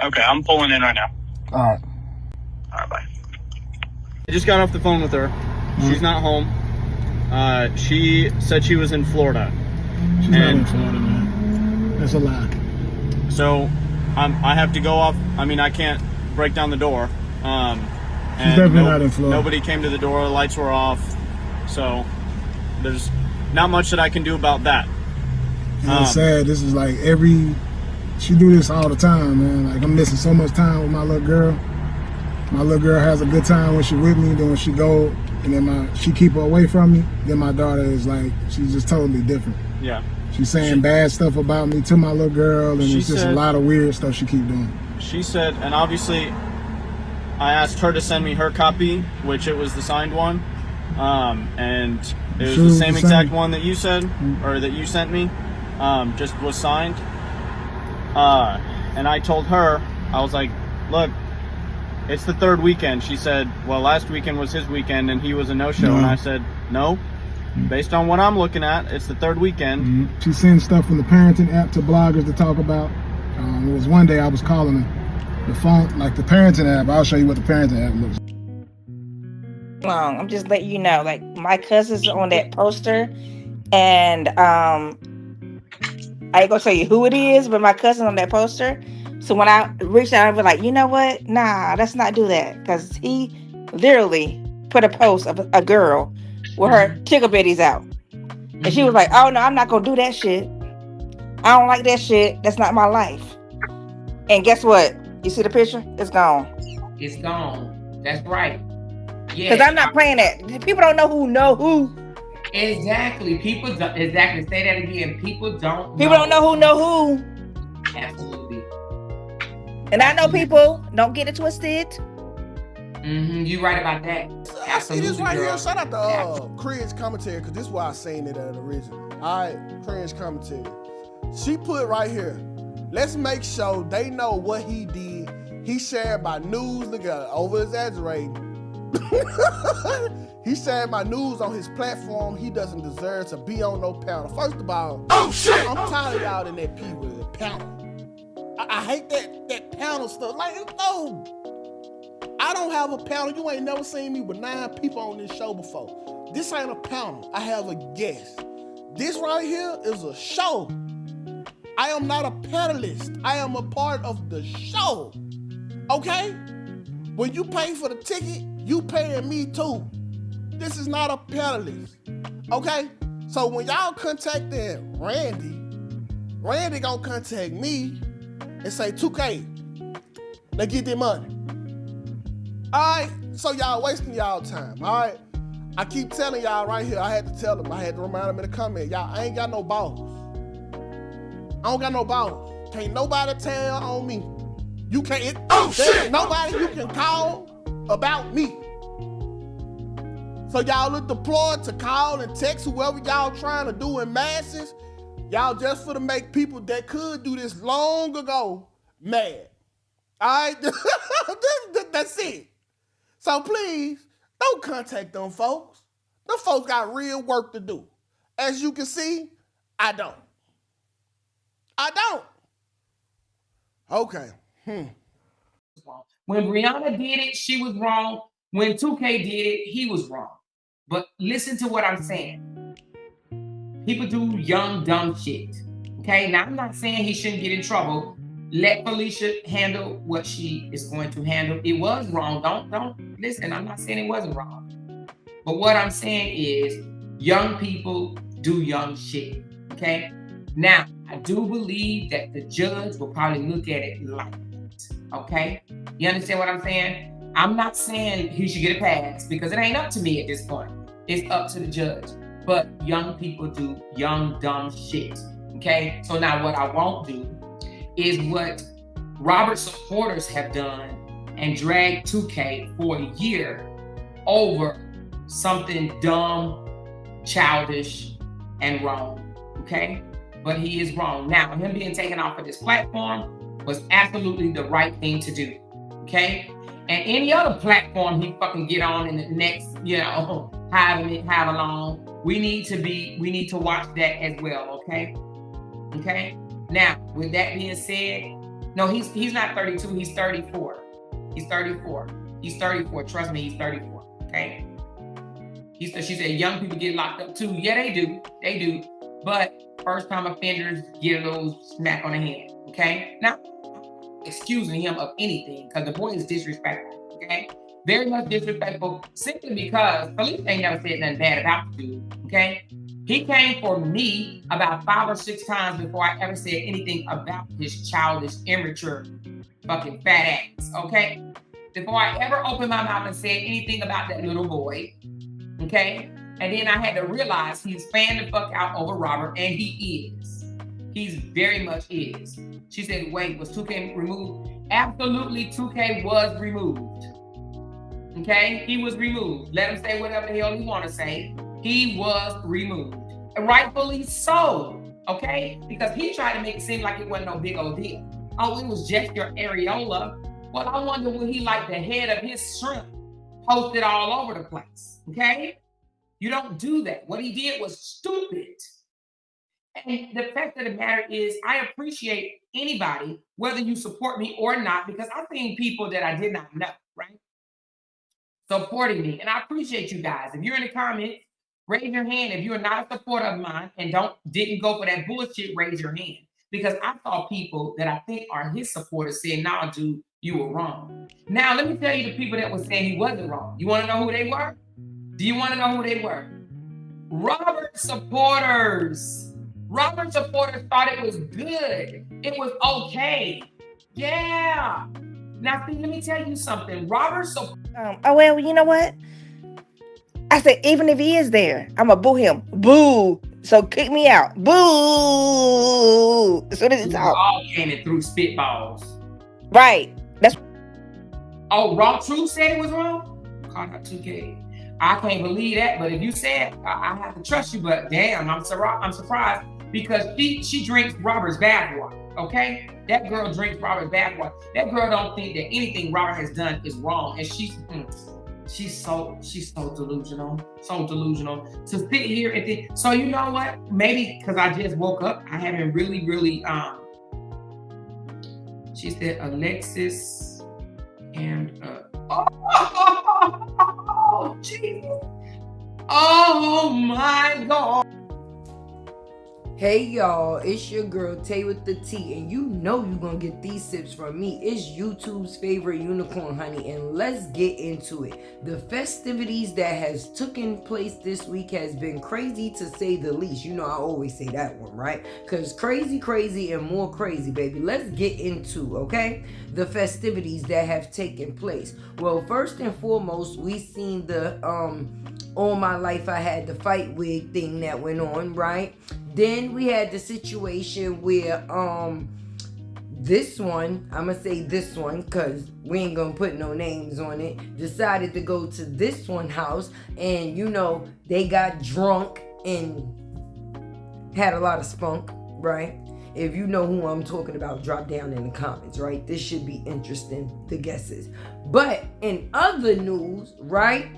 Okay, I'm pulling in right now. All right. All right, bye. I just got off the phone with her. She's not home. She said she was in Florida. She's not in Florida, man. That's a lie. So I have to go off. I mean, I can't break down the door. She's definitely not in Florida. Nobody came to the door. The lights were off. So there's not much that I can do about that. It's sad. This is like she do this all the time, man. Like, I'm missing so much time with my little girl. My little girl has a good time when she with me. Then when she go, and then she keep her away from me. Then my daughter is like, she's just totally different. Yeah. She's saying bad stuff about me to my little girl, and it's just a lot of weird stuff she keep doing. She said, and obviously, I asked her to send me her copy, which it was the signed one, and it was the same exact one that you said, or that you sent me, just was signed. And I told her, I was like, look, it's the third weekend. She said, well, last weekend was his weekend and he was a no-show. And I said, no, based on what I'm looking at, it's the third weekend. She sends stuff from the parenting app to bloggers to talk about. It was one day I was calling the phone, like the parenting app. I'll show you what the parenting app looks like. I'm just letting you know, like, my cousin's on that poster, and I ain't gonna tell you who it is, but my cousin's on that poster. So when I reached out, I was like, you know what? Nah, let's not do that, because he literally put a post of a girl with her tickle bitties out, and she was like, oh no, I'm not gonna do that shit. I don't like that shit. That's not my life. And guess what? You see the picture? It's gone. It's gone. That's right. Yeah. Because I'm not playing that. People don't know who. Exactly. People don't. Exactly. Say that again. People don't know who. Absolutely. And I know people. Don't get it twisted. You right about that. I see this right here. Shout out to Cringe Commentary, because this is why I seen it at the original. All right, Cringe Commentary. She put right here, let's make sure they know what he did. He shared my news. Look at it, over exaggerating. He shared my news on his platform. He doesn't deserve to be on no panel. First of all, I'm tired of y'all in that P with the panel. I hate that panel stuff. Like, no, I don't have a panel. You ain't never seen me with 9 people on this show before. This ain't a panel. I have a guest. This right here is a show. I am not a panelist. I am a part of the show. Okay? When you pay for the ticket, you paying me too. This is not a panelist. Okay? So when y'all contacting Randy gonna contact me and say, Tukay, let's get their money. Alright? So y'all wasting y'all time. Alright? I keep telling y'all right here, I had to tell them, I had to remind them in the comment, y'all, I ain't got no balls. I don't got no balls. Can't nobody tell on me. You can't, there's nobody you can call about me. So y'all look deployed to call and text whoever y'all trying to do in masses. Y'all just for to make people that could do this long ago mad. All right? That's it. So please, don't contact them folks. Them folks got real work to do. As you can see, I don't. Okay. When Brianna did it, she was wrong. When 2K did it, he was wrong. But listen to what I'm saying. People do young, dumb shit. Okay? Now, I'm not saying he shouldn't get in trouble. Let Felicia handle what she is going to handle. It was wrong. Don't listen. I'm not saying it wasn't wrong. But what I'm saying is young people do young shit. Okay? Now, I do believe that the judge will probably look at it like that. Okay? You understand what I'm saying? I'm not saying he should get a pass, because it ain't up to me at this point. It's up to the judge. But young people do young, dumb shit. Okay? So now what I won't do is what Robert's supporters have done and dragged 2K for a year over something dumb, childish, and wrong. Okay? But he is wrong. Now, him being taken off of this platform was absolutely the right thing to do. Okay? And any other platform he fucking get on in the next, however long, we need to watch that as well, okay? Okay? Now, with that being said, No, he's not 32. He's 34. He's 34. He's 34. Trust me, he's 34. Okay. She said young people get locked up too. Yeah, they do. They do. But first-time offenders get a little smack on the hand. Okay. Now, excusing him of anything because the boy is disrespectful. Okay. Very much disrespectful simply because police ain't never said nothing bad about the dude. Okay. He came for me about 5 or 6 times before I ever said anything about his childish, immature, fucking fat ass, okay? Before I ever opened my mouth and said anything about that little boy, okay? And then I had to realize he's fanned the fuck out over Robert, and he is. He's very much is. She said, wait, was Tukay removed? Absolutely, Tukay was removed, okay? He was removed. Let him say whatever the hell he want to say. He was removed. And rightfully so, okay? Because he tried to make it seem like it wasn't no big old deal. Oh, it was just your areola. Well, I wonder would he like the head of his shrimp posted all over the place, okay? You don't do that. What he did was stupid. And the fact of the matter is, I appreciate anybody, whether you support me or not, because I've seen people that I did not know, right? Supporting me. And I appreciate you guys. If you're in the comments, raise your hand. If you're not a supporter of mine and didn't go for that bullshit, raise your hand. Because I saw people that I think are his supporters saying, nah, dude, you were wrong. Now, let me tell you the people that were saying he wasn't wrong. You want to know who they were? Do you want to know who they were? Robert supporters. Robert supporters thought it was good. It was okay. Yeah. Now, see, let me tell you something. Robert supporters. Oh, well, you know what? I said, even if he is there, I'm going to boo him. Boo. So kick me out. Boo. As soon as it's out. All came and threw spitballs. Right. That's. Oh, Raw Truth said it was wrong? Call out 2K. I can't believe that, but if you said, I have to trust you, but damn, I'm surprised because she drinks Robert's bathwater, okay? That girl drinks Robert's bathwater. That girl don't think that anything Robert has done is wrong, and she's so delusional, to sit here and think. So you know what? Maybe because I just woke up, I haven't really. She said Alexis and oh Jesus! Oh my God! Hey y'all, it's your girl Tay with the T, and you know you're gonna get these sips from me. It's YouTube's favorite unicorn honey, and let's get into it. The festivities that has taken place this week has been crazy to say the least. You know I always say that one, right? Cause crazy and more crazy, baby. Let's get into, okay, the festivities that have taken place. Well, first and foremost, we seen the All My Life I Had to Fight wig thing that went on, right? Then we had the situation where this one, I'm gonna say this one because we ain't gonna put no names on it, decided to go to this one house, and you know they got drunk and had a lot of spunk, right? If you know who I'm talking about, drop down in the comments, right? This should be interesting, the guesses. But in other news, right,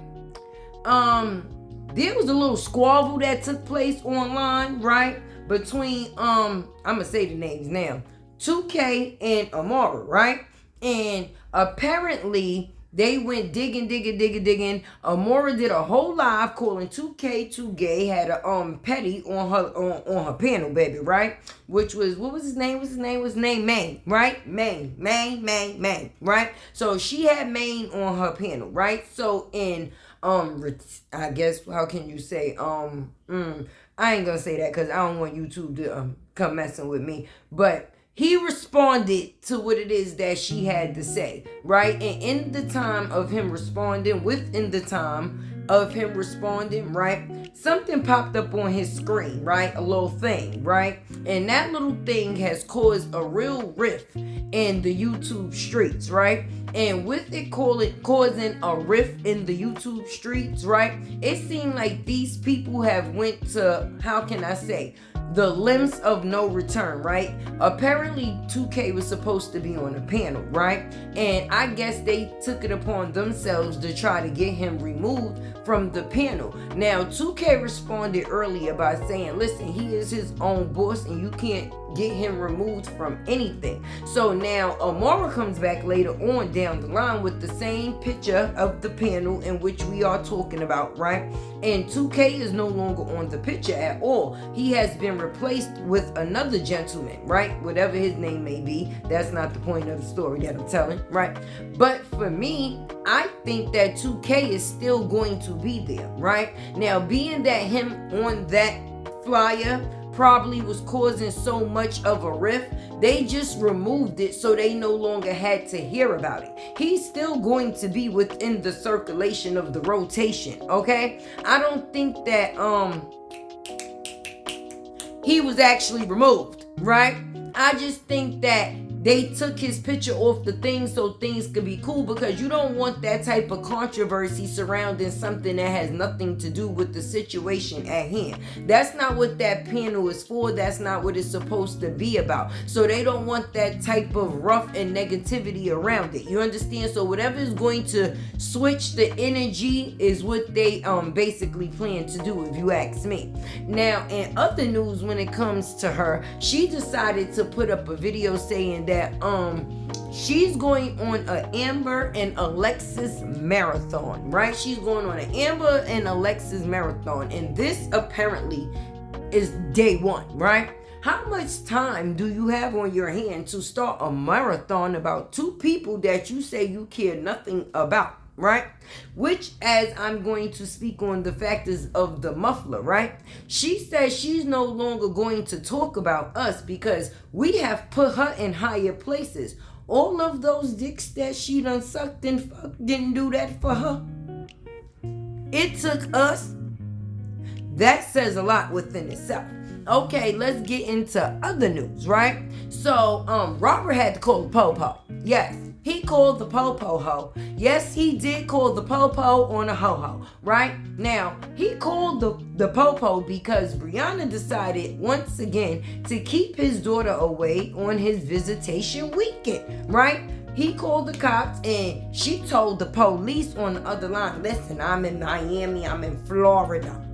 there was a little squabble that took place online, right? Between, I'm gonna say the names now, Tukay and Amara, right? And apparently they went digging. Amara did a whole live calling Tukay too gay, had a petty on her panel, baby, right? Which was, what was his name? His name Maine, right? Maine, right? So she had Maine on her panel, right? So in I guess, how can you say, I ain't gonna say that because I don't want YouTube to come messing with me, but he responded to what it is that she had to say, right? And in the time of him responding, right, something popped up on his screen, right? A little thing, right? And that little thing has caused a real rift in the YouTube streets, right? And with it causing a rift in the YouTube streets, right? It seemed like these people have went to, how can I say, the limbs of no return, right? Apparently 2K was supposed to be on the panel, right? And I guess they took it upon themselves to try to get him removed from the panel. Now 2K responded earlier by saying, listen, he is his own boss and you can't get him removed from anything. So now Amara comes back later on down the line with the same picture of the panel in which we are talking about, right? And 2K is no longer on the picture at all. He has been replaced with another gentleman, right? Whatever his name may be. That's not the point of the story that I'm telling, right? But for me, I think that 2K is still going to be there, right? Now, being that him on that flyer probably was causing so much of a rift, they just removed it so they no longer had to hear about it. He's still going to be within the circulation of the rotation, okay? I don't think that he was actually removed, right? I just think that they took his picture off the thing so things could be cool, because you don't want that type of controversy surrounding something that has nothing to do with the situation at hand. That's not what that panel is for. That's not what it's supposed to be about. So they don't want that type of rough and negativity around it. You understand? So whatever is going to switch the energy is what they basically plan to do, if you ask me. Now, in other news, when it comes to her, she decided to put up a video saying that she's going on a Amber and Alexis marathon, right? She's going on an Amber and Alexis marathon, and this apparently is day one, right? How much time do you have on your hand to start a marathon about two people that you say you care nothing about, right? Which, as I'm going to speak on the factors of the muffler, right? She says she's no longer going to talk about us because we have put her in higher places. All of those dicks that she done sucked and fucked didn't do that for her. It took us. That says a lot within itself. Okay, let's get into other news, right? So, Robert had to call the po-po. Yes, he called the po-po ho. Yes, he did call the po-po on a ho-ho, right? Now, he called the po-po because Brianna decided once again to keep his daughter away on his visitation weekend, right? He called the cops and she told the police on the other line, listen, I'm in Miami, I'm in Florida,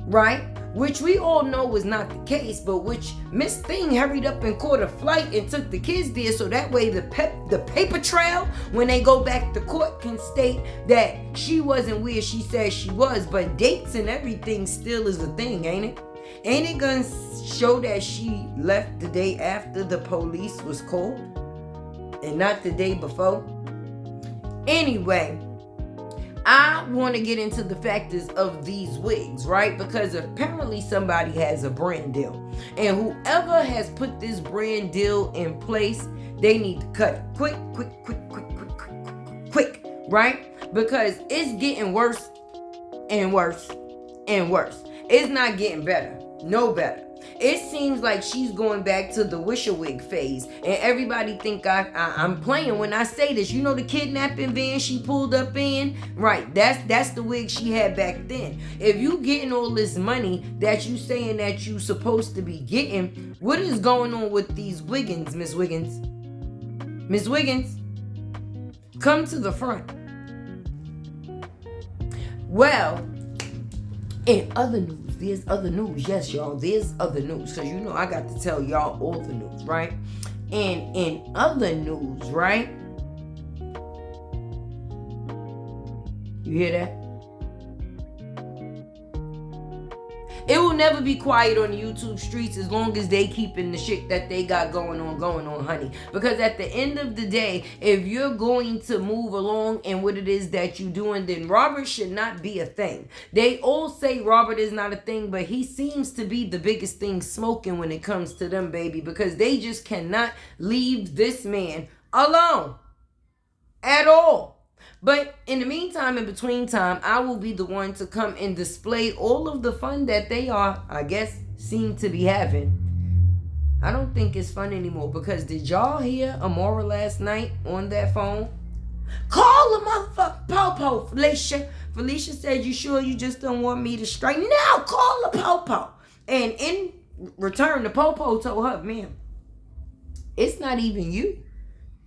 right? Which we all know was not the case, but which Miss Thing hurried up and caught a flight and took the kids there so that way the paper trail, when they go back to court, can state that she wasn't where she said she was. But dates and everything still is a thing, ain't it? Ain't it gonna show that she left the day after the police was called and not the day before? Anyway, I want to get into the factors of these wigs, right? Because apparently somebody has a brand deal. And whoever has put this brand deal in place, they need to cut it quick, right? Because it's getting worse and worse and worse. It's not getting better. No better. It seems like she's going back to the Wisher wig phase, and everybody think I'm playing when I say this. You know the kidnapping van she pulled up in, right? That's the wig she had back then. If you getting all this money that you saying that you supposed to be getting, what is going on with these Wiggins, Miss Wiggins? Miss Wiggins, come to the front. Well, in other news. There's other news. Yes, y'all. There's other news. Because you know I got to tell y'all all the news, right? And in other news, right? You hear that? It will never be quiet on the YouTube streets as long as they keeping the shit that they got going on, honey. Because at the end of the day, if you're going to move along in what it is that you're doing, then Robert should not be a thing. They all say Robert is not a thing, but he seems to be the biggest thing smoking when it comes to them, baby. Because they just cannot leave this man alone at all. But in the meantime, in between time, I will be the one to come and display all of the fun that they are, I guess, seem to be having. I don't think it's fun anymore because did y'all hear Amora last night on that phone? Call the motherfucking Popo, Felicia. Felicia said, you sure you just don't want me to straighten? No, call the Popo. And in return, the Popo told her, ma'am, it's not even you.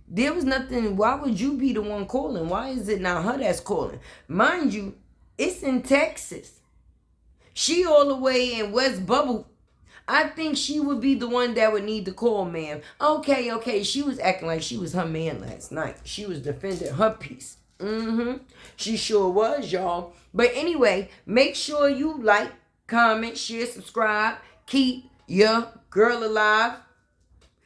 There was nothing. Why would you be the one calling? Why is it not her that's calling? Mind you, it's in Texas. She all the way in West Bubble. I think she would be the one that would need to call, ma'am. Okay, she was acting like she was her man last night. She was defending her peace. She sure was, y'all. But anyway, make sure you like, comment, share, subscribe. Keep your girl alive.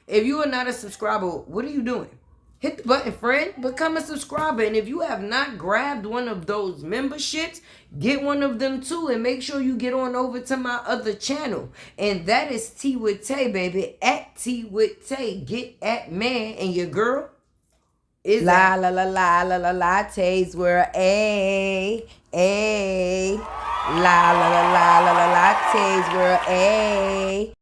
If you are not a subscriber, what are you doing? Hit the button, friend. Become a subscriber. And if you have not grabbed one of those memberships, get one of them too. And make sure you get on over to my other channel. And that is T with Tay, baby. At T with Tay. Get at man. And your girl is la la la la la la lattes world. A. La la la la la la lattes world. A.